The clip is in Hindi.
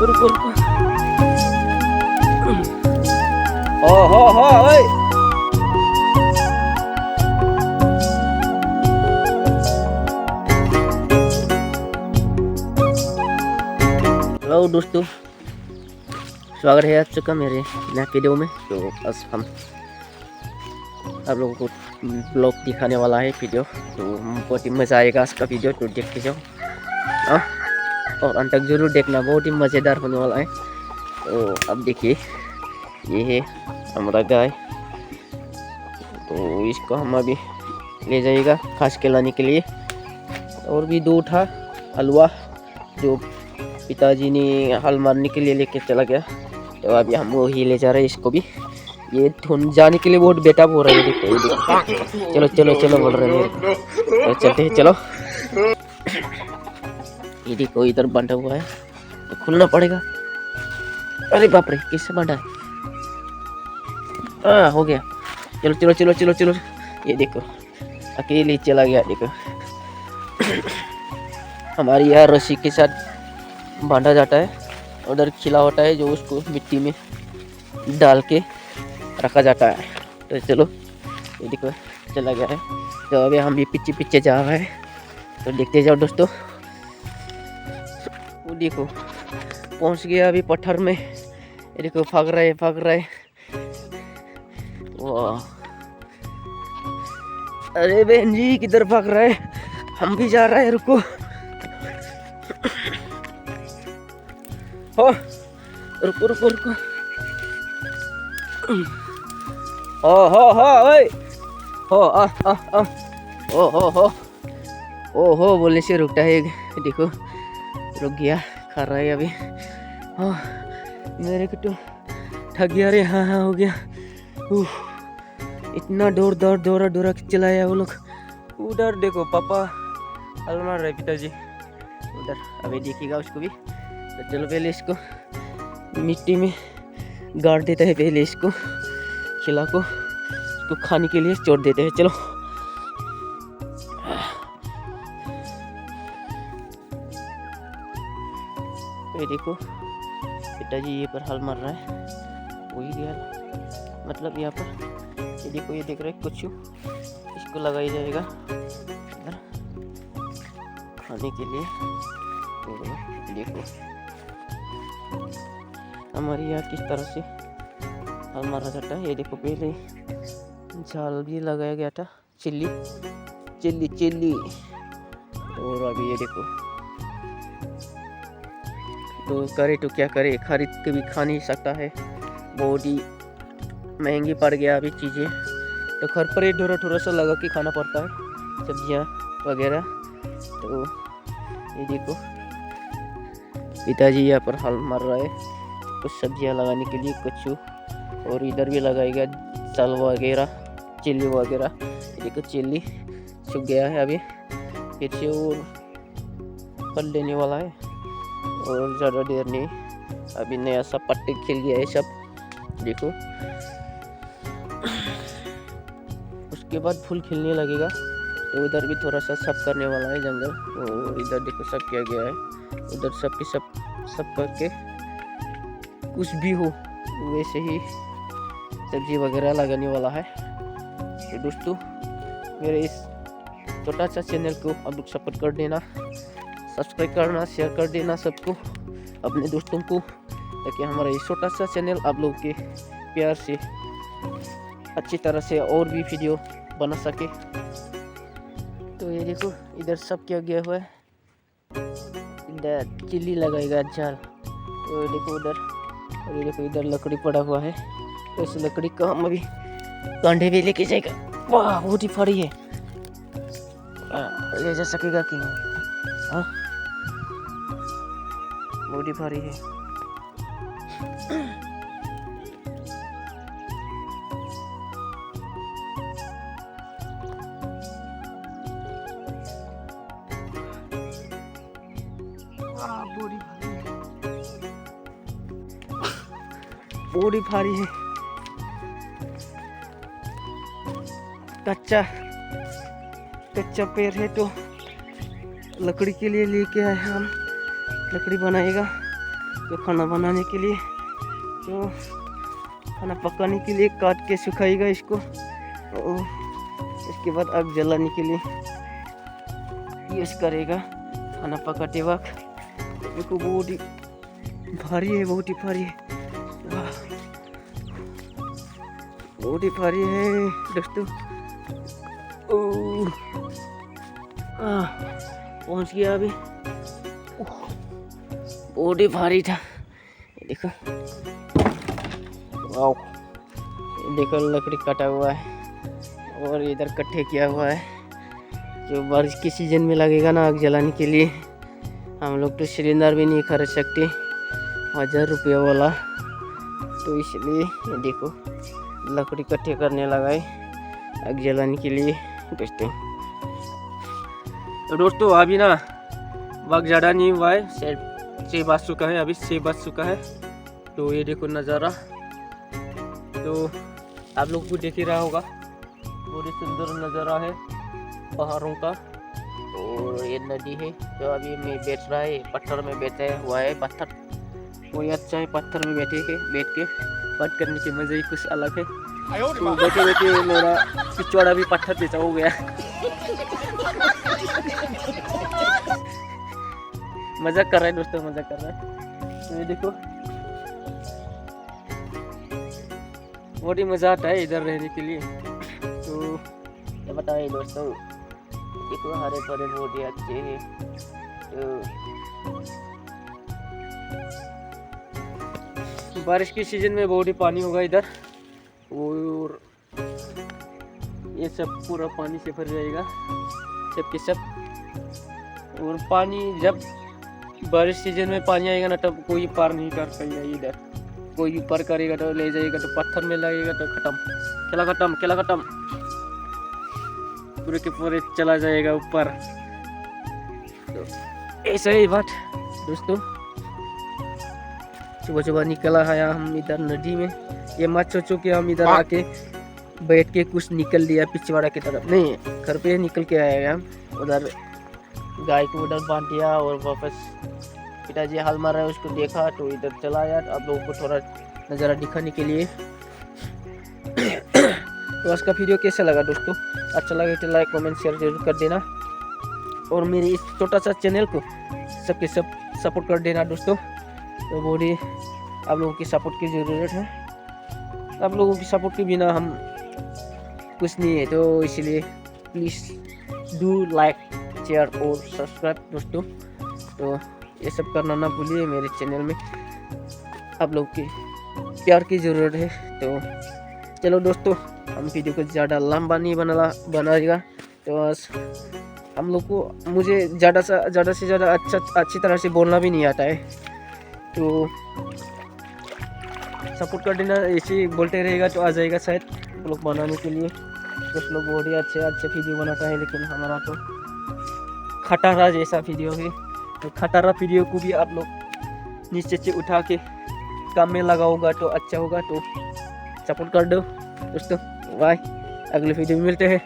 रुको रुको। हो ओए। हेलो दोस्तों, स्वागत है आप सबका मेरे नए वीडियो में। तो आज हम आप लोगों को ब्लॉग दिखाने वाला है वीडियो। तो बहुत ही मज़ा आएगा इसका वीडियो, तो देखते जाओ और अंत तक जरूर देखना, बहुत ही मज़ेदार होने वाला है। तो अब देखिए, ये है हमारा गाय। तो इसको हम अभी ले जाएगा घास खिलाने के लिए। और भी दो था हलवा जो पिताजी ने हल मारने के लिए लेके चला गया, तो अभी हम वो ही ले जा रहे हैं इसको भी। ये धुन जाने के लिए बहुत बेताब हो रहा है, देखो ये देखो। चलो चलो चलो बोल रहे हैं, तो चलते हैं चलो। ये देखो इधर बंधा हुआ है, तो खुलना पड़ेगा। अरे बाप रे, किससे बंधा है? हो गया। चलो चलो चलो चलो चलो। ये देखो अकेले चला गया, देखो। हमारे यहाँ रस्सी के साथ बांधा जाता है, उधर खिला होता है जो उसको मिट्टी में डाल के रखा जाता है। तो चलो, ये देखो चला गया है। तो अभी हम भी पीछे पीछे जा रहे हैं, तो देखते जाओ दोस्तों। वो देखो पहुंच गया अभी पत्थर में। ये देखो भाग रहा है भाग रहा है। वाह, अरे बहन जी किधर भाग रहा है? हम भी जा रहे हैं, रुको। हो रुको रुको रुको। हो ओए हो आ हो बोलने से रुकता है, देखो रुक गया, खा रहा है अभी। मेरे को तो थक गया रे। हाँ हो गया। इतना दौड़ा चलाया वो लोग। उधर देखो पापा हल मार रहे, पिताजी उधर। अभी देखिएगा उसको भी। तो चलो पहले इसको मिट्टी में गाड़ देते हैं, पहले इसको खिला को इसको खाने के लिए छोड़ देते हैं। चलो ये देखो पिताजी ये पर हल मार रहा है, वही दिया मतलब यहाँ पर। ये देखो ये देख रहे कुछ इसको लगाया जाएगा इधर खाने के लिए। तो देखो हमारे यहाँ किस तरह से हल मारा जाता है। ये देखो पहले जाल भी लगाया गया था, चिल्ली। और अभी ये देखो, तो करे तो क्या करे, खरीद के भी खा नहीं सकता है, बहुत ही महंगी पड़ गया अभी चीज़ें। तो घर पर ही थोड़ा सा लगा के खाना पड़ता है, सब्जियाँ वगैरह। तो ये देखो पिताजी यहाँ पर हल मार रहा है कुछ सब्जियाँ लगाने के लिए, कुछ। और इधर भी लगाएगा साल वगैरह, चिल्ली वगैरह। देखो चिल्ली सूख गया है, अभी फिर से और फल देने वाला है। और ज़्यादा देर नहीं, अभी नया सा पत्ते खिल गया है सब, देखो। उसके बाद फूल खिलने लगेगा। तो उधर भी थोड़ा सा साफ करने वाला है जंगल। और इधर देखो सब किया गया है, उधर सब के सब करके कुछ भी हो वैसे ही सब्जी वगैरह लगाने वाला है। तो दोस्तों मेरे इस छोटा सा चैनल को आप लोग सपोर्ट कर देना, सब्सक्राइब करना, शेयर कर देना सबको, अपने दोस्तों को, ताकि हमारा ये छोटा सा चैनल आप लोग के प्यार से अच्छी तरह से और भी वीडियो बना सके। तो ये देखो इधर सब किया गया हुआ है, इधर चिल्ली लगाएगा जाल। तो ये देखो उधर, और ये देखो इधर लकड़ी पड़ा हुआ है। तो इस लकड़ी को हम अभी कांधे पे लेके जाएगा। वाह बहुत ही भारी है, ले जा सकेगा कि नहीं? हाँ बहुत ही भारी है। बॉडी भारी है। कच्चा पेड़ है तो लकड़ी के लिए लेके आए हम, लकड़ी बनाएगा। तो खाना बनाने के लिए, तो खाना पकाने के लिए काट के सुखाएगा इसको, और इसके बाद आग जलाने के लिए यूज करेगा खाना पकाते वक्त। देखो बहुत ही भारी है, बहुत ही भारी है, बहुत ही भारी है दोस्तों। पहुंच गया अभी, बहुत ही भारी था। देखो वाओ, देखो लकड़ी काटा हुआ है और इधर कट्ठे किया हुआ है, जो बारिश के सीजन में लगेगा ना आग जलाने के लिए। हम लोग तो सिलेंडर भी नहीं खरीद सकते 1000 रुपया वाला, तो इसलिए ये देखो लकड़ी इकट्ठे करने लगा है आग जलाने के लिए दोस्तों। तो दोस्तों अभी ना वक्त ज़्यादा नहीं हुआ है, 6 बज चुका है, अभी 6 बज चुका है। तो ये देखो नज़ारा, तो आप लोग को देख ही रहा होगा, बहुत ही सुंदर नज़ारा है पहाड़ों का। और ये नदी है, तो अभी मैं बैठ रहा है, पत्थर में बैठा हुआ है, पत्थर वही अच्छा है, पत्थर में बैठ के बात करने की मज़े ही कुछ अलग है। तो बैठे बैठे मेरा पिछवाड़ा भी पत्थर पे हो गया। मजाक कर रहे हैं दोस्तों, मजाक कर रहे हैं। तो ये देखो बहुत ही मज़ा आता है इधर रहने के लिए। तो क्या बताएं दोस्तों, देखो हरे भरे बहुत ही अच्छे हैं। तो बारिश के सीजन में बहुत ही पानी होगा इधर, और ये सब पूरा पानी से भर जाएगा सब के सब। और पानी जब बारिश सीजन में पानी आएगा ना, तब कोई पार नहीं कर पाएगा इधर। कोई भी पार करेगा तो ले जाएगा, तो पत्थर में लगेगा तो खत्म, खेला खत्म, पूरे के पूरे चला जाएगा ऊपर। तो ऐसा ही बात दोस्तों। सुबह सुबह निकला है हम इधर नदी में, ये मत सोचो कि हम इधर आके बैठ के कुछ निकल लिया पिछवाड़ा की तरफ, नहीं, घर पे निकल के आएगा हम। उधर गाय को उधर बांध दिया और वापस पिताजी हल मार रहा है, उसको देखा तो इधर चला आया। अब लोगों को थोड़ा नज़ारा दिखाने के लिए। तो आज का वीडियो कैसा लगा दोस्तों, अच्छा लगे तो लाइक कमेंट शेयर जरूर कर देना, और मेरे इस छोटा सा चैनल को सबके सब सपोर्ट कर देना दोस्तों। तो बहुत ही आप लोगों की सपोर्ट की ज़रूरत है, आप लोगों की सपोर्ट के बिना हम कुछ नहीं है। तो इसलिए प्लीज़ डू लाइक शेयर और सब्सक्राइब दोस्तों। तो ये सब करना ना भूलिए, मेरे चैनल में आप लोग की प्यार की ज़रूरत है। तो चलो दोस्तों, हम वीडियो को ज़्यादा लंबा नहीं बनाएगा। तो आज हम लोग को, मुझे ज़्यादा से ज़्यादा अच्छी तरह से बोलना भी नहीं आता है, तो सपोर्ट कर देना। ऐसे बोलते रहेगा तो आ जाएगा शायद लोग बनाने के लिए। कुछ लोग बहुत ही अच्छे वीडियो बनाता है, लेकिन हमारा तो खटारा जैसा वीडियो है। तो खटारा वीडियो को भी आप लोग नीचे से उठा के काम में लगाओगा तो अच्छा होगा। तो सपोर्ट कर दो दोस्तों। बाय, अगले वीडियो में मिलते हैं।